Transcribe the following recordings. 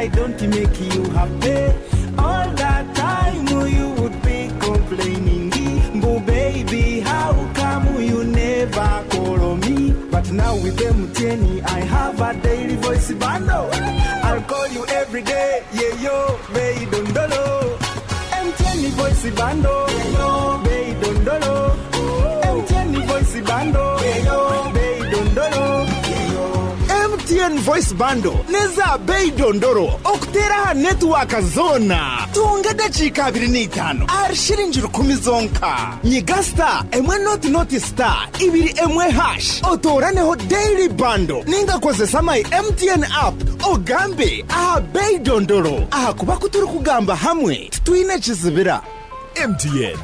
I don't make you happy. All that time you would be complaining. But baby, how come you never call me? But now with MTN, I have a daily voice bundle. I'll call you every day, yeah yo, baby dondolo. MTN voice bundle, yeah yo, baby dondolo. MTN voice bundle, yeah yo, baby dondolo. MTN voice bundle neza bei dondoro okutera network zona tunga dakika 25 arshirinjiro kumizonka nyigasta emwe not star ibiri emwe hash otoraneho daily bundle ninga kozesa my MTN app ogambe aha bei dondoro aha kuba kuturi kugamba hamwe twine kizibira MTN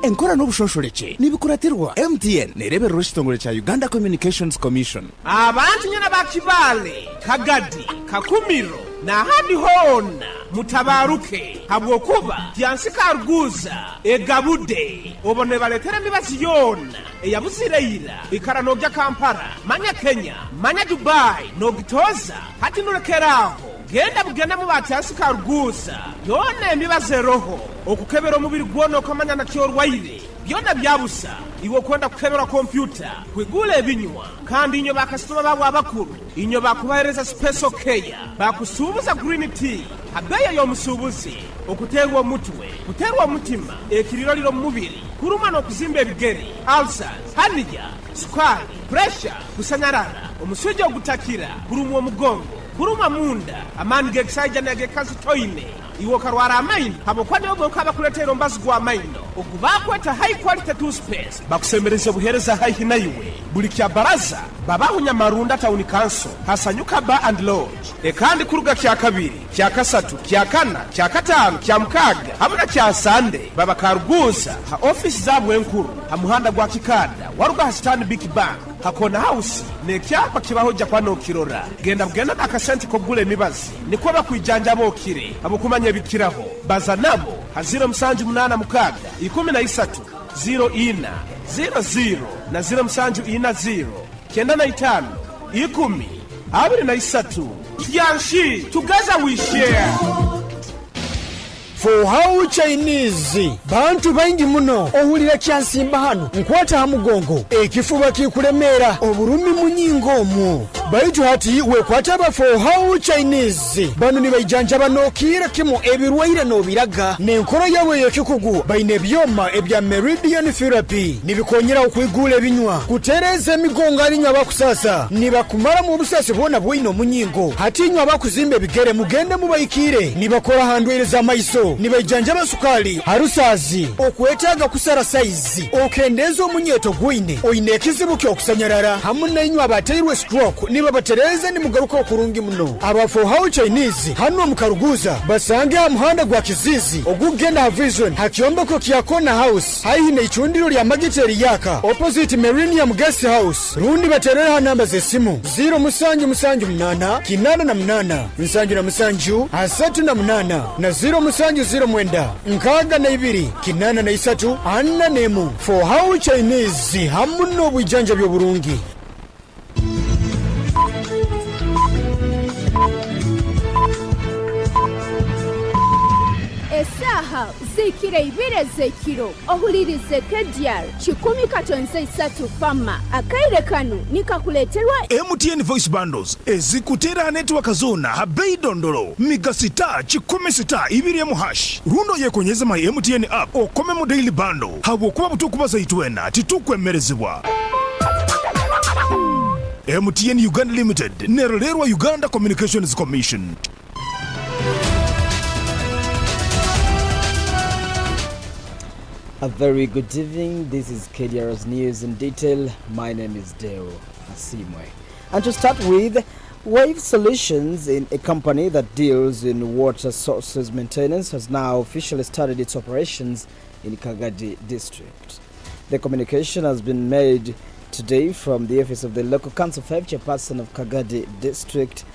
enkora n'obushosholeke nibikuratirwa MTN nerebera rushitongole cha Uganda Communications Commission. Abantu nyana bakibale Kagadi Kakumiro na hadi hona mutabaruke habwo kuba tyansika ruguza egabude obone baletere mibazi yona eyabuzireyira ikara nogya Kampala manya Kenya manya Dubai nogitoza hati nurekeraho genda mu batyansika ruguza yone mibaze roho okukebera omubiri gwono kamanya na kyorwaire byona byabusa iwo kwenda kukebera computer kwigule ebinywa kandi inyo bakasitoma babo abakuru inyo bakubahereza special care bakusubuza green tea abeya yo musubuzi okuterwa mutwe kuterwa mutima ekiriro liro mubiri kuruma no kuzimba ebigeri ulcers hanija sukari pressure kusanyarara omusujja ogutakira kurumwa omugongo kuruma munda amani geksaija na gekazi toine iwo karwara amaino habokwane obo kabakuletera mbazi gwa amaino okubakweta high quality toothpaste bakusembereza buhereza high naiwe buli kya baraza babahunya marunda town council hasanyuka bar and lodge kandi kuruga kya kabiri kya kasatu kya kana kya katano kya mukaga hamuna kya sande babakaruguza ha office zabwe enkuru ha muhanda gwa kikada waruga ha stand big bank hakona house ne kyapa kibahoja kwano kirora genda akasenti ko gule mibazi niko bakwijanja bokire abokumanya bikiraho baza nabo hazira musanju munana mukaga 13 04 00 na 0740 kenda na 5 10 23 yanshi together we share. For how Chinese bantu baingi muno ohulira kyansimba hano nkwata hamugongo ekifuba kikuremera oburumi munyingo mu baitu hati wekwata ba for how Chinese bano ni bayijanja banokira kimu ebirwaire no biraga nenkoro yawe yekikugu baine byoma ebya meridian therapy nibikonyera okwigula ebinywa kutereza emigongo alinywa bakusasa nibakumara mu busasi bona bwino munyingo hati nywa bakuzimbe bigere mugende mubayikire nibakora handweleza maiso nibajanja basukali harusazi okwetaga kusara size okendeza omunyeto gwine oine kizibu kyo kusanyarara hamuna inywa bateirwe stroke niba batereza ni mugaruka okurungi muno aba for how Chinese hano mukaruguza basange amuhanda gwa kizizi ogugenda vision hakiomba ko kyakona house haihine ichundiro lya magiteri yaka opposite Millennium Guest House rundi baterera namba zesimu 0 kinana na mnana nsanju na msanju asatu na mnana na 0 mwenda nkaga na ibiri kinana na isatu anna nemu for how Chinese hamuno bujanja byo burungi. Esaha zikire ibire zekiro ohulirize Kdr 10.3 fama akaire kanu nikakuleterwa MTN voice bundles ezikutera network zona habei dondolo migasita 10 ibiri mu hash rundo yekonyeza my MTN app okome mu daily bundle habo kuba butukubaza itwena titukwemerezebwa. MTN Uganda Limited nerolerwa Uganda Communications Commission. A very good evening. This is KDR's news in detail. My name is Deo Asiimwe. And to start with, Wave Solutions, in a company that deals in water sources maintenance, has now officially started its operations in Kagadi district. The communication has been made today from the office of the local council 5 chairperson of Kagadi district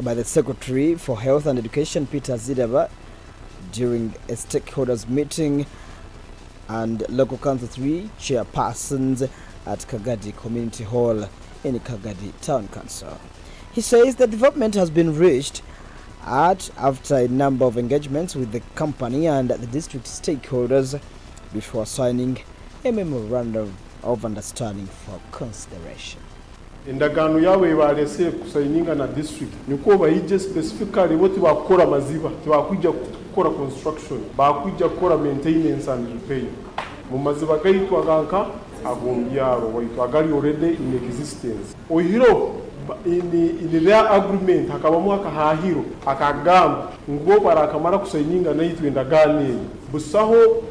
by the Secretary for Health and Education, Peter Zidaba, during a stakeholders meeting and local council 3 chairpersons at Kagadi Community Hall in Kagadi Town Council. He says the development has been reached after a number of engagements with the company and the district stakeholders before signing a memorandum of understanding for consideration. Endagano yawe balese kusaininga na district niko bayije specifically boti bakora maziba tibakwijja gukora construction bakwijja gukora maintenance and repair mu maziba gaitwa ganka agombyaro waitwa gali already in existence ohiro in their agreement hakabamo akahahiro akagamba ngo barakamara kusaininga na yitwe ndagane busaho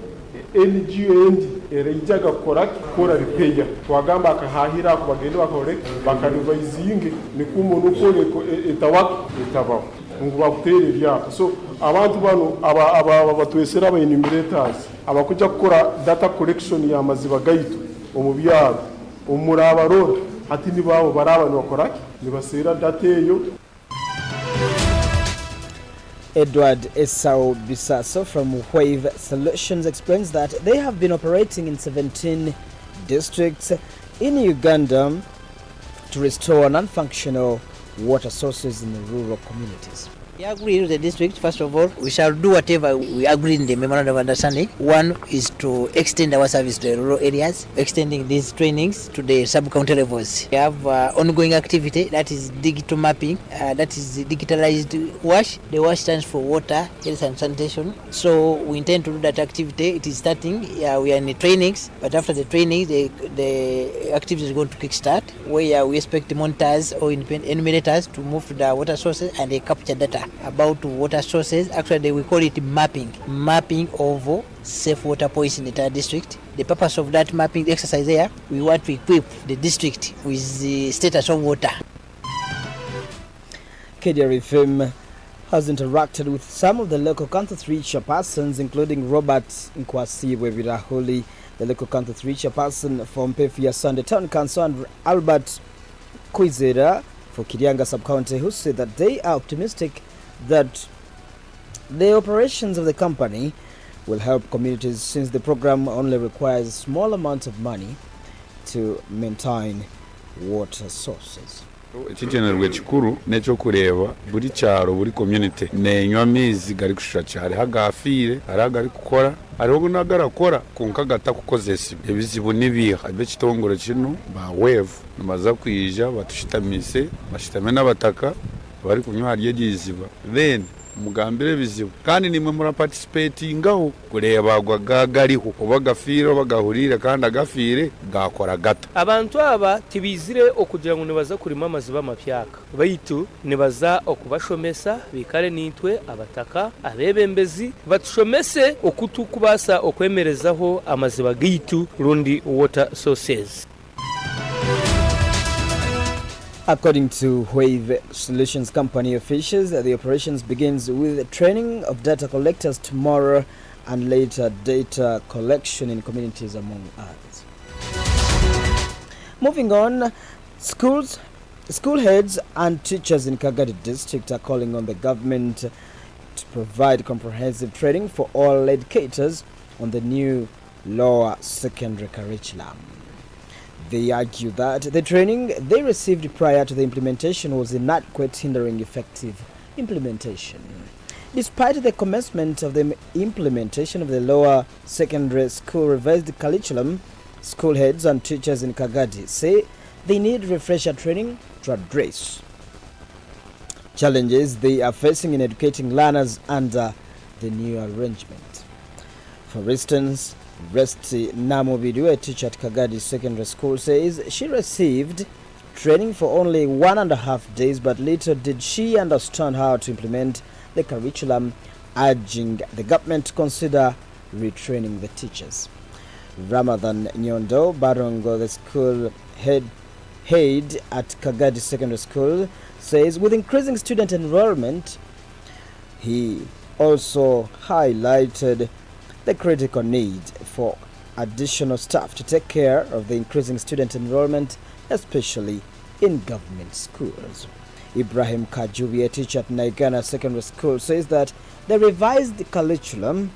NGO erejaga kora repair twagamba akahahira ku bagende bakore bakarivayizinge nikumuntu uko etawaka etabaho ngo bakutere bya so abantu bano aba batwesera aba enumerators abakuja gukora data collection ya maziba gaitu omubyaro umurabaro ati nibabo barabano bakora nibasera data eyo. Edward Esau Bisaso from Wave Solutions explains that they have been operating in 17 districts in Uganda to restore non-functional water sources in the rural communities. We agree with the district. First of all, we shall do whatever we agree in the memorandum of understanding. One is to extend our service to the rural areas, extending these trainings to the sub-county levels. We have ongoing activity, that is digital mapping, that is digitalized WASH. The WASH stands for water, health and sanitation. So we intend to do that activity. It is starting. We are in the trainings, but after the training, the activity is going to kickstart, where we expect the monitors or enumerators to move to the water sources and they capture data about water sources. Actually, we call it mapping of safe water points in the entire district. The purpose of that mapping exercise there, we want to equip the district with the status of water. Kdr FM has interacted with some of the local Council 3 chairpersons, including Robert Nkwasiwe Viraholi, the local Council 3 chairperson from Pefia Sunday Town Council, and Albert Kwizera for Kiryanga Sub-County, who said that they are optimistic that the operations of the company will help communities, since the program only requires a small amount of money to maintain water sources. Ikigenerwa kikuru necho kureba buri cyaro buri community nenywa mizi gari kushusha cyari hagafire aragari gukora ariho nagarakora kunkagata kukozesa ibizibu nibiha abe kitongoro kino ba wave namaza kwija batushitamise bashitame n'abataka bari kunywa hariye giziba then mugambire bizibu kandi nimwe muri participatingaho kureba gwagagariho obagafiro bagahurira kandi agafire gakora gato. Abantu aba tibizire okugira ngo nibaza kurima amaziba mapyaka baitu nibaza okubashomesa bikare nitwe abataka abebembezi batushomese okutukubasa okwemerezaho amaziba gitu rundi water sources. According to Wave Solutions Company officials, the operations begins with training of data collectors tomorrow and later data collection in communities, among others. Moving on, school heads and teachers in Kagadi district are calling on the government to provide comprehensive training for all educators on the new lower secondary curriculum. They argue that the training they received prior to the implementation was inadequate, hindering effective implementation. Despite the commencement of the implementation of the lower secondary school revised curriculum, school heads and teachers in Kagadi say they need refresher training to address challenges they are facing in educating learners under the new arrangement. For instance, Resti Namobidu, a teacher at Kagadi Secondary School, says she received training for only 1.5 days, but later did she understand how to implement the curriculum, urging the government to consider retraining the teachers. Ramadan Nyondo Barongo, the school head at Kagadi Secondary School, says with increasing student enrollment, he also highlighted the critical need for additional staff to take care of the increasing student enrollment, especially in government schools. Ibrahim Kajubi, a teacher at Naigana Secondary School, says that the revised curriculum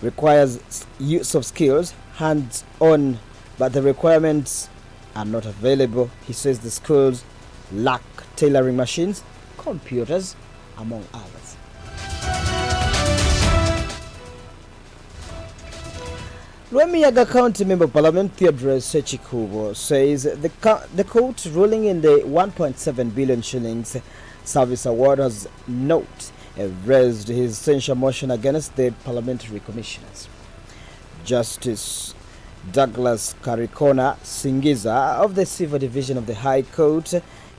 requires use of skills hands-on, but the requirements are not available. He says the schools lack tailoring machines, computers, among others. Rwemiyaga County Member of Parliament Theodore Sechikubo says the court ruling in the 1.7 billion shillings service award has not raised his censure motion against the parliamentary commissioners. Justice Douglas Karikona Singiza of the Civil Division of the High Court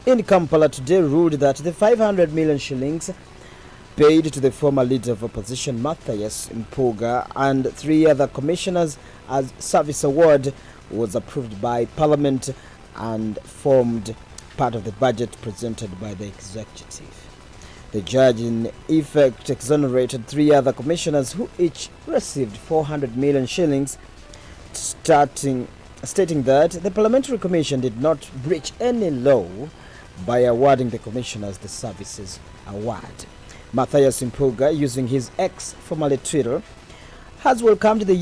in Kampala today ruled that the 500 million shillings paid to the former leader of opposition Matthias Mpuga and 3 other commissioners as service award was approved by Parliament and formed part of the budget presented by the executive. The judge in effect exonerated 3 other commissioners who each received 400 million shillings, stating that the Parliamentary Commission did not breach any law by awarding the commissioners the services award. Matthias Mpuga, using his ex, formerly Twitter, has welcomed the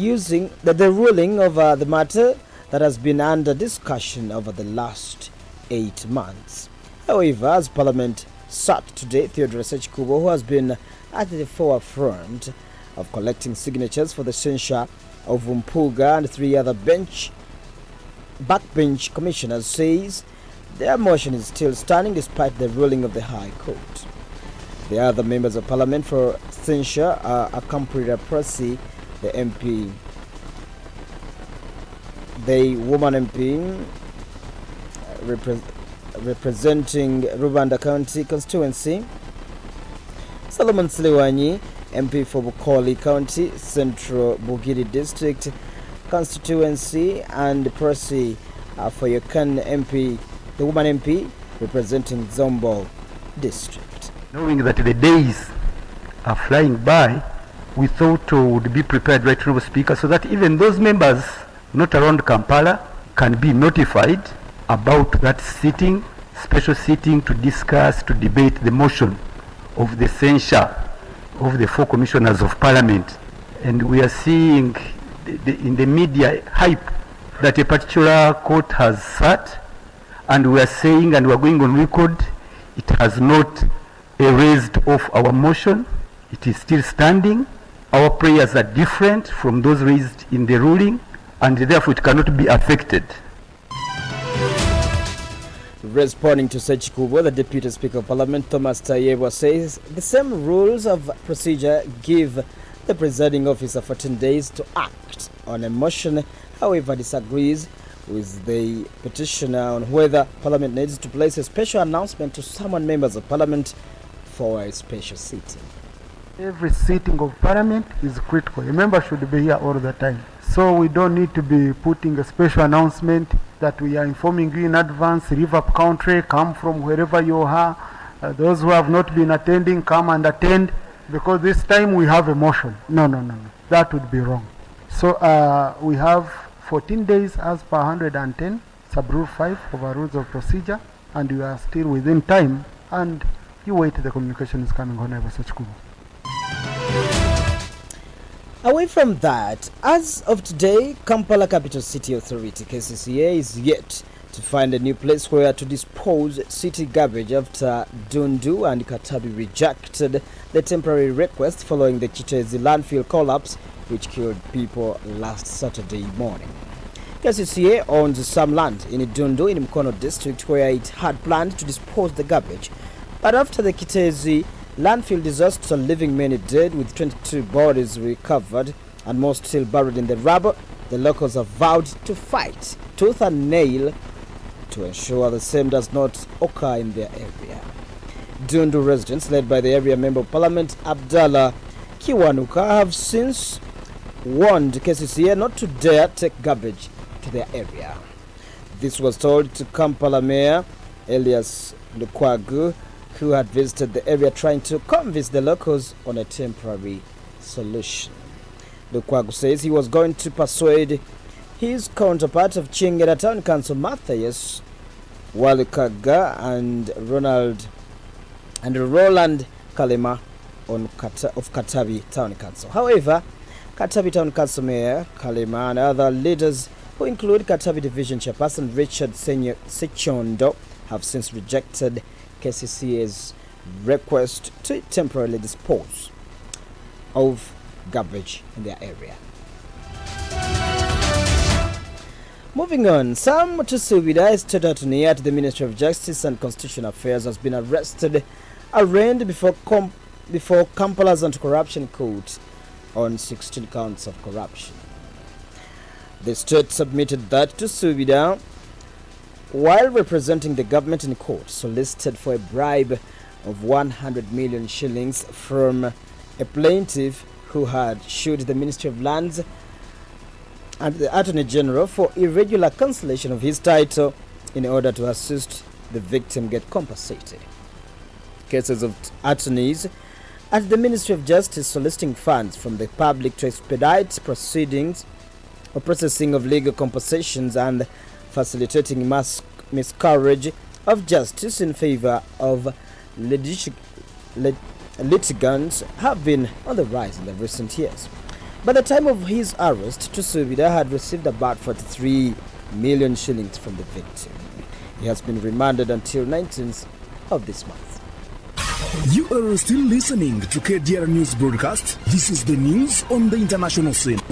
ruling over the matter that has been under discussion over the last 8 months. However, as Parliament sat today, Theodore Sechikubo, who has been at the forefront of collecting signatures for the censure of Mpuga and 3 other backbench commissioners, says their motion is still standing despite the ruling of the High Court. The other members of Parliament for censure are Akampurira Prasi, the MP, the woman MP representing Rubanda County constituency, Solomon Sliwanyi, MP for Bukoli County, Central Bugiri District constituency, and Prasi for Yokan MP, the woman MP representing Zombo District. Knowing that the days are flying by, we thought we would be prepared, right, Honorable Speaker, so that even those members not around Kampala can be notified about that sitting, special sitting to discuss, to debate the motion of the censure of the 4 commissioners of Parliament. And we are seeing in the media hype that a particular court has sat, and we are saying, and we are going on record, it has not erased off our motion. It is still standing. Our prayers are different from those raised in the ruling, and therefore it cannot be affected. Responding to Sechikubo, the Deputy Speaker of Parliament Thomas Tayebwa says the same rules of procedure give the presiding officer 14 days to act on a motion, however disagrees with the petitioner on whether Parliament needs to place a special announcement to summon members of Parliament for a special sitting. Every sitting of Parliament is critical. A member should be here all the time. So we don't need to be putting a special announcement that we are informing you in advance. Leave up country, come from wherever you are. Those who have not been attending, come and attend, because this time we have a motion. No. That would be wrong. So we have 14 days as per 110, sub-rule 5 of our rules of procedure, and we are still within time, and you wait, the communication is coming on ever such cool. Away from that, as of today, Kampala Capital City Authority KCCA is yet to find a new place where to dispose city garbage after Dundu and Katabi rejected the temporary request following the Chitezi landfill collapse which killed people last Saturday morning. KCCA owns some land in Dundu in Mkono district where it had planned to dispose the garbage, but after the Chitezi landfill disaster leaving many dead with 22 bodies recovered and most still buried in the rubble, the locals have vowed to fight tooth and nail to ensure the same does not occur in their area. Dundu residents, led by the area member of Parliament Abdallah Kiwanuka, have since warned KCCA not to dare take garbage to their area. This was told to Kampala Mayor Elias Lukwagu, who had visited the area trying to convince the locals on a temporary solution. Lukwagu says he was going to persuade his counterpart of Chingera Town Council Matthias Walukaga and Roland Kalema of Katabi Town Council. However, Katabi Town Council Mayor Kalema and other leaders, who include Katabi Division Chairperson Richard Sechondo, have since rejected KCCA's request to temporarily dispose of garbage in their area. Moving on, Sam Tusubida, State Attorney at the Ministry of Justice and Constitutional Affairs, has been arraigned before Kampala's Anti-Corruption Court on 16 counts of corruption. The state submitted that Tusubida, while representing the government in court, solicited for a bribe of 100 million shillings from a plaintiff who had sued the Ministry of Lands and the Attorney General for irregular cancellation of his title in order to assist the victim get compensated. Cases of attorneys at the Ministry of Justice soliciting funds from the public to expedite proceedings or processing of legal compensations and facilitating miscarriage of justice in favor of litigants have been on the rise in the recent years. By the time of his arrest, Tusubida had received about 43 million shillings from the victim. He has been remanded until 19th of this month. You are still listening to KDR News Broadcast. This is the news on the international scene.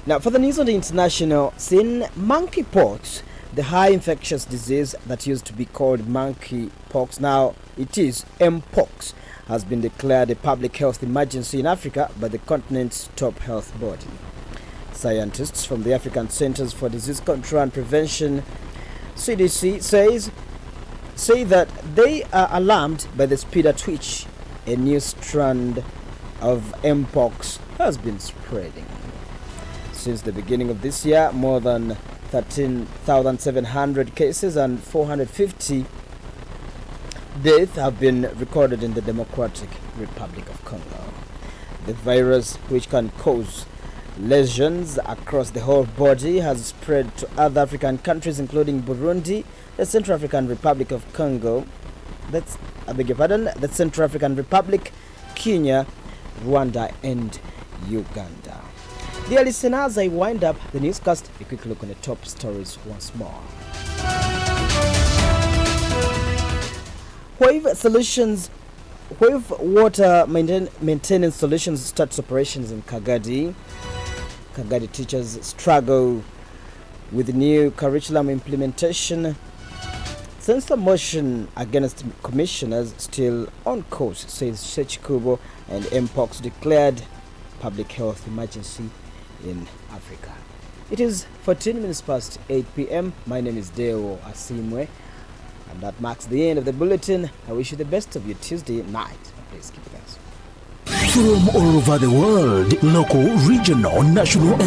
Now, for the news on the international scene, monkeypox, the high infectious disease that used to be called monkeypox, now it is mpox, has been declared a public health emergency in Africa by the continent's top health body. Scientists from the African Centers for Disease Control and Prevention, CDC, say that they are alarmed by the speed at which a new strand of mpox has been spreading. Since the beginning of this year, more than 13,700 cases and 450 deaths have been recorded in the Democratic Republic of Congo. The virus, which can cause lesions across the whole body, has spread to other African countries including Burundi, the Central African Republic of Congo, the Central African Republic, Kenya, Rwanda and Uganda. Dear listeners, I wind up the newscast. A quick look on the top stories once more. Wave water maintenance solutions starts operations in Kagadi. Kagadi teachers struggle with new curriculum implementation. Censor motion against commissioners still on course, says Sechikubo, and mpox declared public health emergency in Africa. It is 14 minutes past 8 p.m. My name is Deo Asiimwe, and that marks the end of the bulletin. I wish you the best of your Tuesday night. Please keep it us. From all over the world, local, regional, national